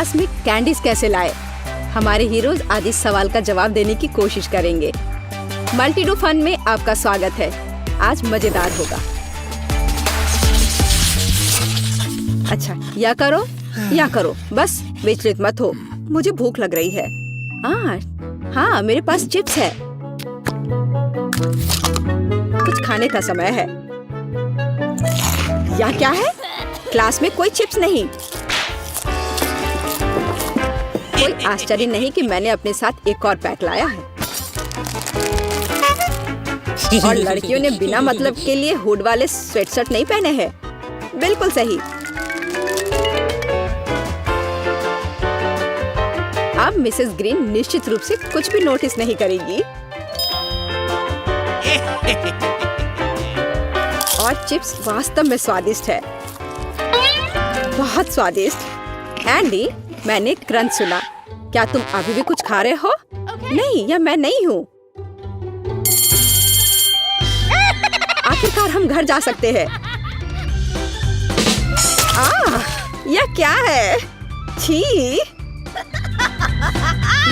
Class में candies कैसे लाए? हमारे हीरोज आज इस सवाल का जवाब देने की कोशिश करेंगे। मल्टी डू फन में आपका स्वागत है। आज मजेदार होगा। अच्छा, या करो, बस विचलित मत हो। मुझे भूख लग रही है। हाँ, मेरे पास चिप्स है। कुछ खाने का समय है। या क्या है? क्लास में कोई चिप्स नहीं। कोई आश्चर्य नहीं कि मैंने अपने साथ एक और पैक लाया है। और लड़कियों ने बिना मतलब के लिए हुड वाले स्वेटशर्ट नहीं पहने हैं। बिल्कुल सही। अब मिसेस ग्रीन निश्चित रूप से कुछ भी नोटिस नहीं करेगी। और चिप्स वास्तव में स्वादिष्ट है, बहुत स्वादिष्ट। एंडी, मैंने क्रंच सुना। क्या तुम अभी भी कुछ खा रहे हो? नहीं, या मैं नहीं हूँ। आखिरकार हम घर जा सकते हैं। यह क्या है? छी!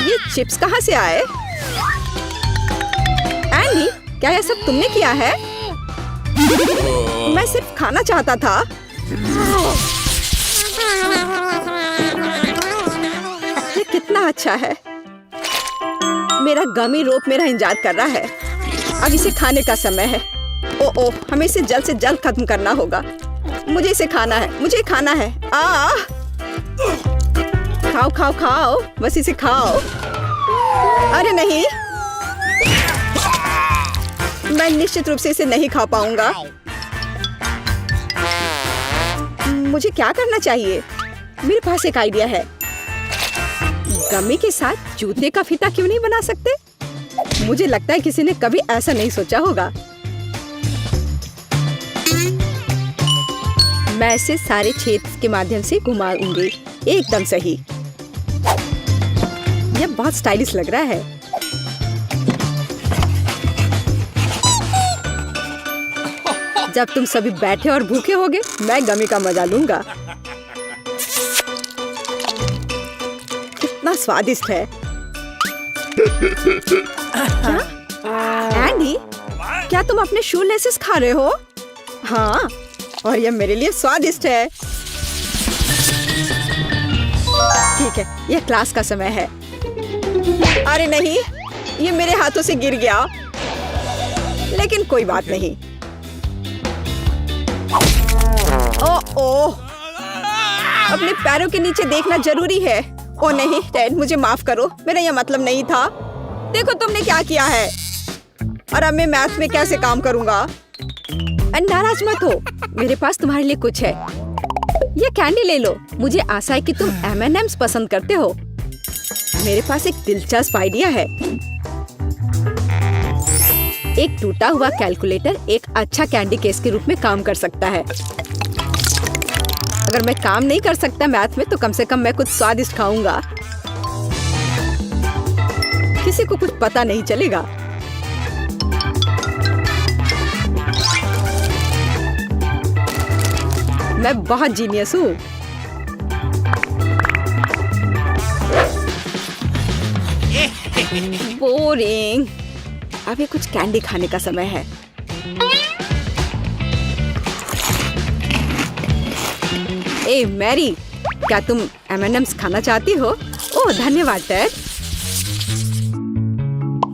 ये चिप्स कहाँ से आए? एंडी, क्या यह सब तुमने किया है? मैं सिर्फ खाना चाहता था। ये कितना अच्छा है। मेरा गमी रोप मेरा इंतजार कर रहा है। अब इसे खाने का समय है। ओह, हमें इसे जल्द से जल्द खत्म करना होगा। मुझे इसे खाना है, मुझे खाना है। खाओ, बस इसे खाओ। अरे नहीं, मैं निश्चित रूप से इसे नहीं खा पाऊंगा। मुझे क्या करना चाहिए? मेरे पास एक आइडिया है। गमी के साथ जूते का फीता क्यों नहीं बना सकते? मुझे लगता है किसी ने कभी ऐसा नहीं सोचा होगा। मैं इसे सारे छेद के माध्यम से घुमाऊंगी। एकदम सही। यह बहुत स्टाइलिश लग रहा है। जब तुम सभी बैठे और भूखे होगे, मैं गमी का मजा लूंगा। कितना स्वादिष्ट है। क्या? एंडी, क्या तुम अपने शू लेसेस खा रहे हो? हाँ, और यह मेरे लिए स्वादिष्ट है। ठीक है, यह क्लास का समय है। अरे नहीं, ये मेरे हाथों से गिर गया। लेकिन कोई बात नहीं। ओह, अपने पैरों के नीचे देखना जरूरी है। ओ नहीं, टेड, मुझे माफ करो। मेरा यह मतलब नहीं था। देखो तुमने क्या किया है। और अब मैं मैथ में कैसे काम करूंगा? नाराज मत हो, मेरे पास तुम्हारे लिए कुछ है। ये कैंडी ले लो। मुझे आशा है कि तुम M&M's पसंद करते हो। मेरे पास एक दिलचस्प आइडिया है। एक टूटा हुआ कैलकुलेटर एक अच्छा कैंडी केस के रूप में काम कर सकता है। अगर मैं काम नहीं कर सकता मैथ में, तो कम से कम मैं कुछ स्वादिष्ट खाऊंगा। किसी को कुछ पता नहीं चलेगा। मैं बहुत जीनियस हूँ। बोरिंग। अभी कुछ कैंडी खाने का समय है। ए मैरी, क्या तुम M&M's खाना चाहती हो? ओह धन्यवाद टेड।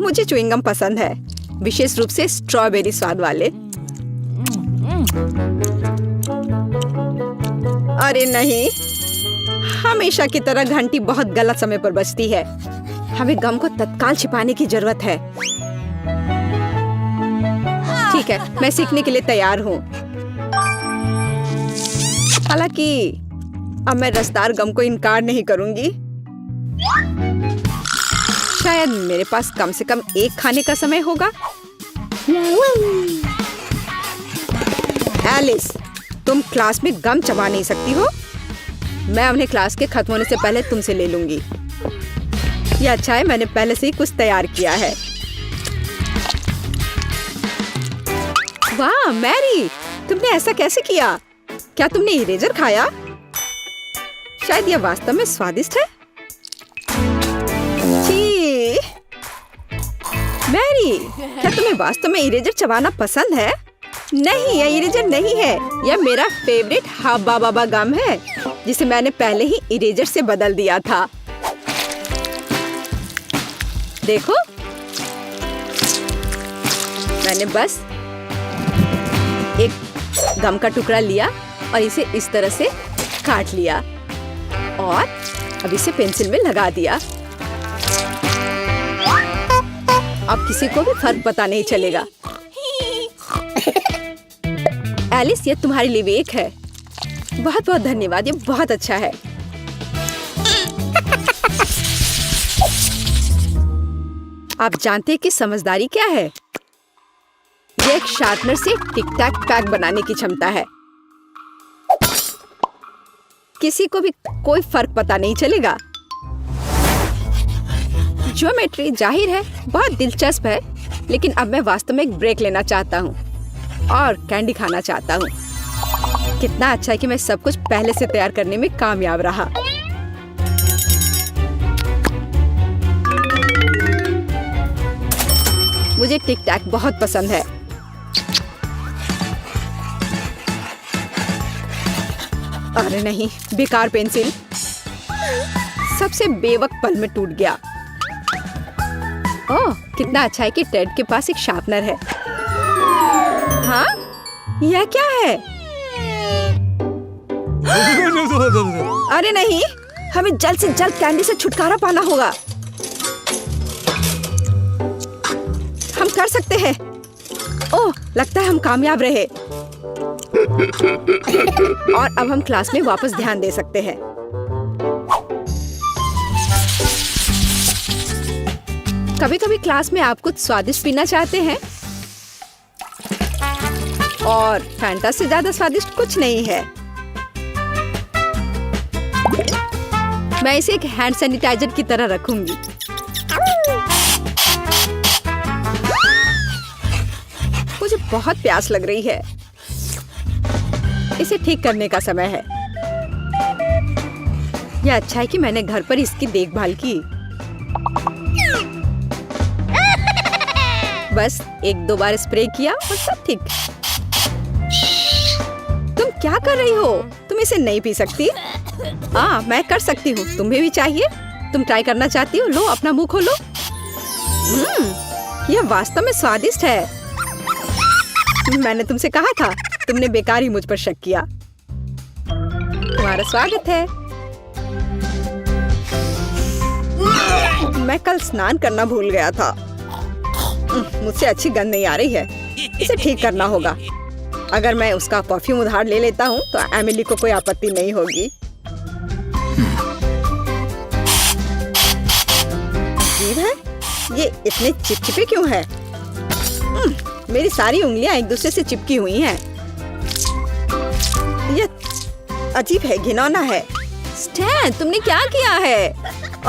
मुझे च्युइंगम पसंद है, विशेष रूप से स्ट्रॉबेरी स्वाद वाले। अरे नहीं, हमेशा की तरह घंटी बहुत गलत समय पर बजती है। हमें गम को तत्काल छिपाने की जरूरत है। ठीक है, मैं सीखने के लिए तैयार हूँ। हालांकि अब मैं रसदार गम को इनकार नहीं करूंगी। शायद मेरे पास कम से कम एक खाने का समय होगा। एलिस, तुम क्लास में गम चबा नहीं सकती हो। मैं उन्हें क्लास के खत्म होने से पहले तुमसे ले लूंगी। ये अच्छा है, मैंने पहले से ही कुछ तैयार किया है। वाह मैरी, तुमने ऐसा कैसे किया? क्या तुमने इरेजर खाया? शायद यह वास्तव में स्वादिष्ट है। छी! मैरी, क्या तुम्हें वास्तव में इरेजर चबाना पसंद है? नहीं, यह इरेजर नहीं है। यह मेरा फेवरेट हब्बा बब्बा गम है, जिसे मैंने पहले ही इरेजर से बदल दिया था। देखो, मैंने बस एक गम का टुकड़ा लिया और इसे इस तरह से काट लिया और अब इसे पेंसिल में लगा दिया। अब किसी को भी फर्क पता नहीं चलेगा। एलिस, ये तुम्हारे लिए एक है। बहुत बहुत धन्यवाद, ये बहुत अच्छा है। आप जानते हैं कि समझदारी क्या है? ये एक शार्पनर से टिक टैक पैक बनाने की क्षमता है। किसी को भी कोई फर्क पता नहीं चलेगा। ज्योमेट्री जाहिर है बहुत दिलचस्प है, लेकिन अब मैं वास्तव में एक ब्रेक लेना चाहता हूँ और कैंडी खाना चाहता हूँ। कितना अच्छा है कि मैं सब कुछ पहले से तैयार करने में कामयाब रहा। मुझे टिक टैक बहुत पसंद है। अरे नहीं, बेकार पेंसिल सबसे बेवक्त पल में टूट गया। ओह, कितना अच्छा है कि टेड के पास एक शार्पनर है। हाँ? यह क्या है? अरे नहीं, हमें जल्द से जल्द कैंडी से छुटकारा पाना होगा। हम कर सकते हैं। ओह, लगता है हम कामयाब रहे। और अब हम क्लास में वापस ध्यान दे सकते हैं। कभी कभी क्लास में आप कुछ स्वादिष्ट पीना चाहते हैं और फैंटा से ज्यादा स्वादिष्ट कुछ नहीं है। मैं इसे एक हैंड सैनिटाइजर की तरह रखूंगी। मुझे बहुत प्यास लग रही है। इसे ठीक करने का समय है। यह अच्छा है कि मैंने घर पर इसकी देखभाल की। बस एक दो बार स्प्रे किया और सब ठीक। तुम क्या कर रही हो? तुम इसे नहीं पी सकती? हाँ, मैं कर सकती हूँ। तुम्हें भी चाहिए? तुम ट्राई करना चाहती हो? लो, अपना मुंह खोलो। यह वास्तव में स्वादिष्ट है। मैंने तुमसे कहा था। तुमने बेकार ही मुझ पर शक किया। तुम्हारा स्वागत है। मैं कल स्नान करना भूल गया था। मुझसे अच्छी गंध नहीं आ रही है। इसे ठीक करना होगा। अगर मैं उसका परफ्यूम उधार ले लेता हूँ तो एमिली को कोई आपत्ति नहीं होगी। अजीब है, ये इतने चिपचिपे क्यों है? मेरी सारी उंगलियां एक दूसरे से चिपकी हुई हैं। ये अजीब है, घिनौना है। स्टैन, तुमने क्या किया है?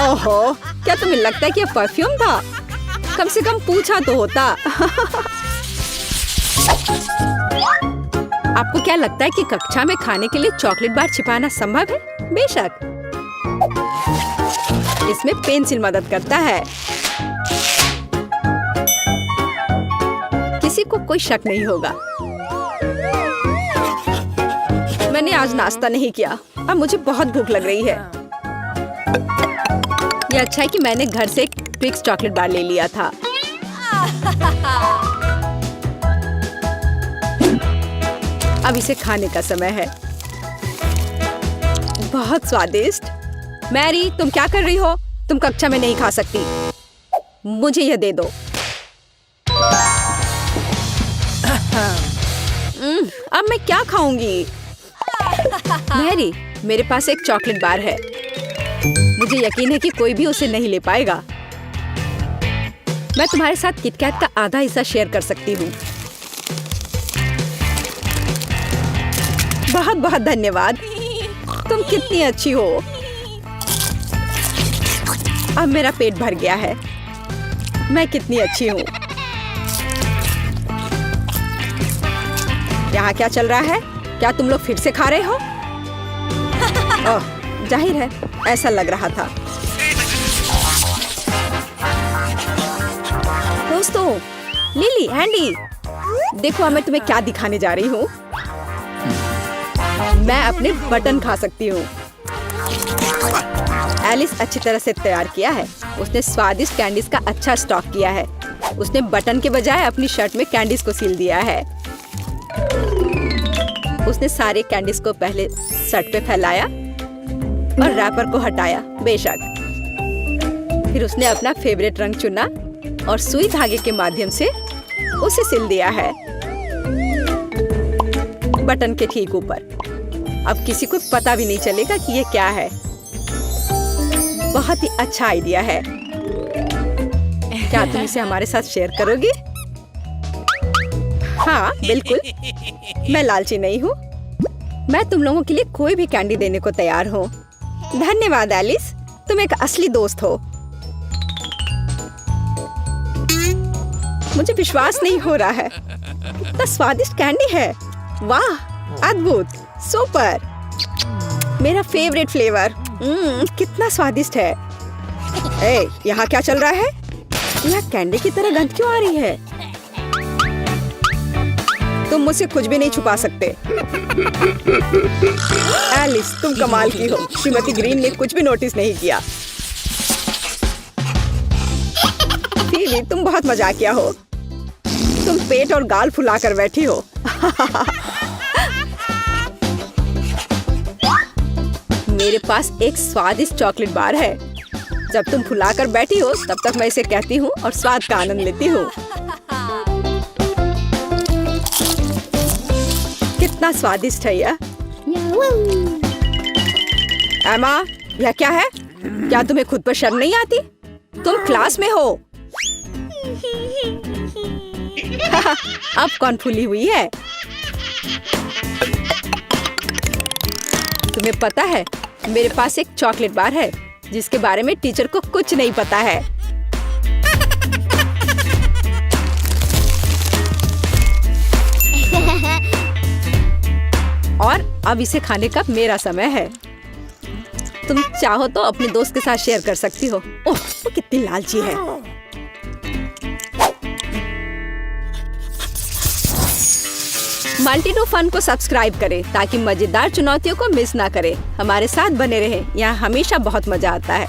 ओहो, क्या तुम्हें लगता है कि यह परफ्यूम था? कम से कम पूछा तो होता। आपको क्या लगता है कि कक्षा में खाने के लिए चॉकलेट बार छिपाना संभव है? बेशक, इसमें पेंसिल मदद करता है। किसी को कोई शक नहीं होगा। मैंने आज नाश्ता नहीं किया। अब मुझे बहुत भूख लग रही है। यह अच्छा है कि मैंने घर से एक ट्विक्स चॉकलेट बार ले लिया था। अब इसे खाने का समय है। बहुत स्वादिष्ट। मैरी, तुम क्या कर रही हो? तुम कक्षा में नहीं खा सकती। मुझे यह दे दो। अब मैं क्या खाऊंगी? मैरी, मेरे पास एक चॉकलेट बार है। मुझे यकीन है कि कोई भी उसे नहीं ले पाएगा। मैं तुम्हारे साथ किटकैट का आधा हिस्सा शेयर कर सकती हूँ। बहुत बहुत धन्यवाद। तुम कितनी अच्छी हो। अब मेरा पेट भर गया है। मैं कितनी अच्छी हूँ। यहाँ क्या चल रहा है? क्या तुम लोग फिर से खा रहे हो? ओह, जाहिर है ऐसा लग रहा था। दोस्तों, लिली, एंडी, देखो अब मैं तुम्हें क्या दिखाने जा रही हूँ। मैं अपने बटन खा सकती हूँ। एलिस अच्छी तरह से तैयार किया है। उसने स्वादिष्ट कैंडीज का अच्छा स्टॉक किया है। उसने बटन के बजाय अपनी शर्ट में कैंडीज को सील दिया है। उसने सारे कैंडीज को पहले शर्ट पे फैलाया और रैपर को हटाया, बेशक। फिर उसने अपना फेवरेट रंग चुना और सुई धागे के माध्यम से उसे सिल दिया है बटन के ठीक ऊपर। अब किसी को पता भी नहीं चलेगा कि ये क्या है। बहुत ही अच्छा आइडिया है। क्या तुम इसे हमारे साथ शेयर करोगी? हाँ, बिल्कुल। मैं लालची नहीं हूँ। मैं तुम लोगों के लिए कोई भी कैंडी देने को तैयार हूँ। धन्यवाद एलिस, तुम एक असली दोस्त हो। मुझे विश्वास नहीं हो रहा है। कितना स्वादिष्ट कैंडी है। वाह, अद्भुत, सुपर। मेरा फेवरेट फ्लेवर। कितना स्वादिष्ट है। ए, यहाँ क्या चल रहा है? यह कैंडी की तरह गंध क्यों आ रही है? तुम मुझसे कुछ भी नहीं छुपा सकते। एलिस, तुम कमाल की हो। श्रीमती ग्रीन ने कुछ भी नोटिस नहीं किया। फीली, तुम बहुत मजाकिया हो। तुम पेट और गाल फुलाकर बैठी हो। मेरे पास एक स्वादिष्ट चॉकलेट बार है। जब तुम फुलाकर बैठी हो तब तक मैं इसे कहती हूँ और स्वाद का आनंद लेती हूँ। कितना स्वादिष्ट है यह। एमा, यह क्या है? क्या तुम्हें खुद पर शर्म नहीं आती? तुम क्लास में हो। अब कौन फूली हुई है? तुम्हें पता है, मेरे पास एक चॉकलेट बार है जिसके बारे में टीचर को कुछ नहीं पता है। और अब इसे खाने का मेरा समय है। तुम चाहो तो अपने दोस्त के साथ शेयर कर सकती हो। ओह, वो कितनी लालची है। मल्टी डू फन को सब्सक्राइब करें ताकि मजेदार चुनौतियों को मिस ना करें। हमारे साथ बने रहें। यहाँ हमेशा बहुत मजा आता है।